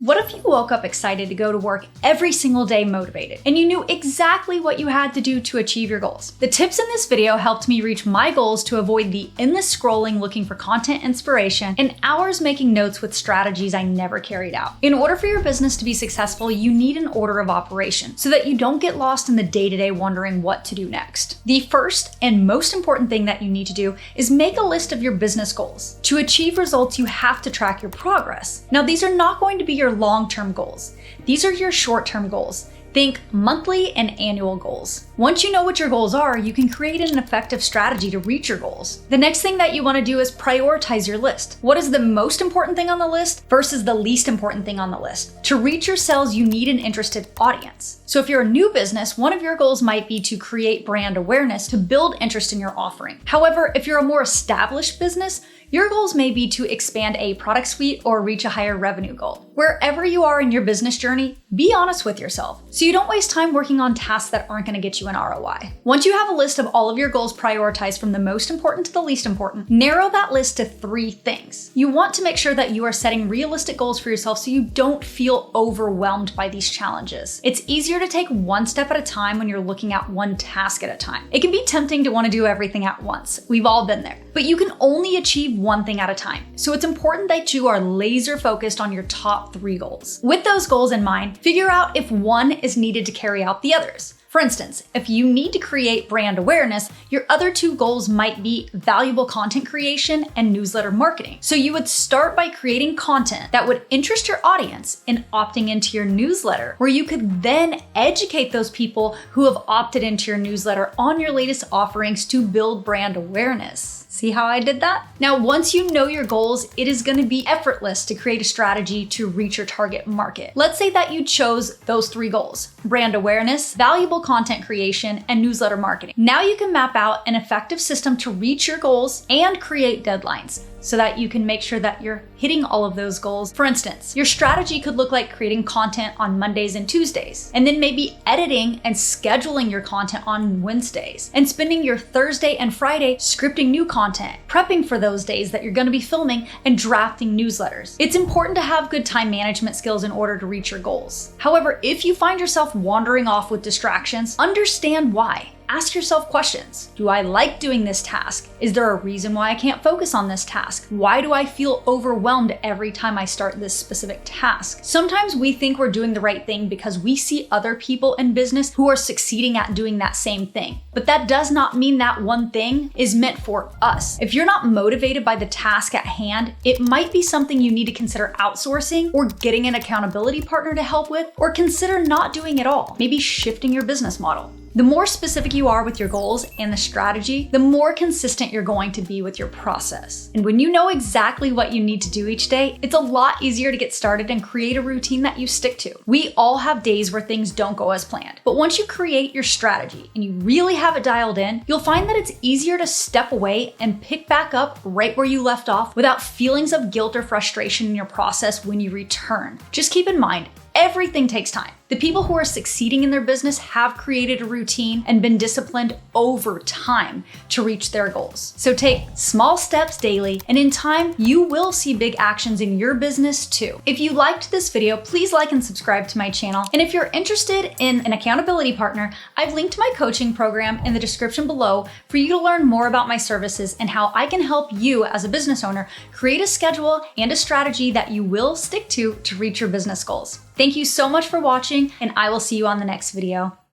What if you woke up excited to go to work every single day motivated, and you knew exactly what you had to do to achieve your goals? The tips in this video helped me reach my goals to avoid the endless scrolling looking for content inspiration and hours making notes with strategies I never carried out. In order for your business to be successful, you need an order of operation so that you don't get lost in the day-to-day wondering what to do next. The first and most important thing that you need to do is make a list of your business goals. To achieve results, you have to track your progress. Now, these are not going to be your long-term goals. These are your short-term goals. Think monthly and annual goals. Once you know what your goals are, you can create an effective strategy to reach your goals. The next thing that you want to do is prioritize your list. What is the most important thing on the list versus the least important thing on the list? To reach your sales, you need an interested audience. So if you're a new business, one of your goals might be to create brand awareness to build interest in your offering. However, if you're a more established business, your goals may be to expand a product suite or reach a higher revenue goal. Wherever you are in your business journey, be honest with yourself so you don't waste time working on tasks that aren't going to get you an ROI. Once you have a list of all of your goals prioritized from the most important to the least important, narrow that list to 3 things. You want to make sure that you are setting realistic goals for yourself so you don't feel overwhelmed by these challenges. It's easier to take one step at a time when you're looking at one task at a time. It can be tempting to want to do everything at once. We've all been there. But you can only achieve one thing at a time. So it's important that you are laser focused on your top 3 goals. With those goals in mind, figure out if one is needed to carry out the others. For instance, if you need to create brand awareness, your other 2 goals might be valuable content creation and newsletter marketing. So you would start by creating content that would interest your audience and opting into your newsletter, where you could then educate those people who have opted into your newsletter on your latest offerings to build brand awareness. See how I did that? Now, once you know your goals, it is going to be effortless to create a strategy to reach your target market. Let's say that you chose those 3 goals: brand awareness, valuable content creation, and newsletter marketing. Now you can map out an effective system to reach your goals and create deadlines so that you can make sure that you're hitting all of those goals. For instance, your strategy could look like creating content on Mondays and Tuesdays, and then maybe editing and scheduling your content on Wednesdays, and spending your Thursday and Friday scripting new content, prepping for those days that you're going to be filming, and drafting newsletters. It's important to have good time management skills in order to reach your goals. However, if you find yourself wandering off with distractions, understand why. Ask yourself questions. Do I like doing this task? Is there a reason why I can't focus on this task? Why do I feel overwhelmed every time I start this specific task? Sometimes we think we're doing the right thing because we see other people in business who are succeeding at doing that same thing. But that does not mean that one thing is meant for us. If you're not motivated by the task at hand, it might be something you need to consider outsourcing or getting an accountability partner to help with, or consider not doing it all. Maybe shifting your business model. The more specific you are with your goals and the strategy, the more consistent you're going to be with your process. And when you know exactly what you need to do each day, it's a lot easier to get started and create a routine that you stick to. We all have days where things don't go as planned. But once you create your strategy and you really have it dialed in, you'll find that it's easier to step away and pick back up right where you left off without feelings of guilt or frustration in your process when you return. Just keep in mind, everything takes time. The people who are succeeding in their business have created a routine and been disciplined over time to reach their goals. So take small steps daily, and in time, you will see big actions in your business too. If you liked this video, please like and subscribe to my channel. And if you're interested in an accountability partner, I've linked my coaching program in the description below for you to learn more about my services and how I can help you as a business owner create a schedule and a strategy that you will stick to reach your business goals. Thank you so much for watching, and I will see you on the next video.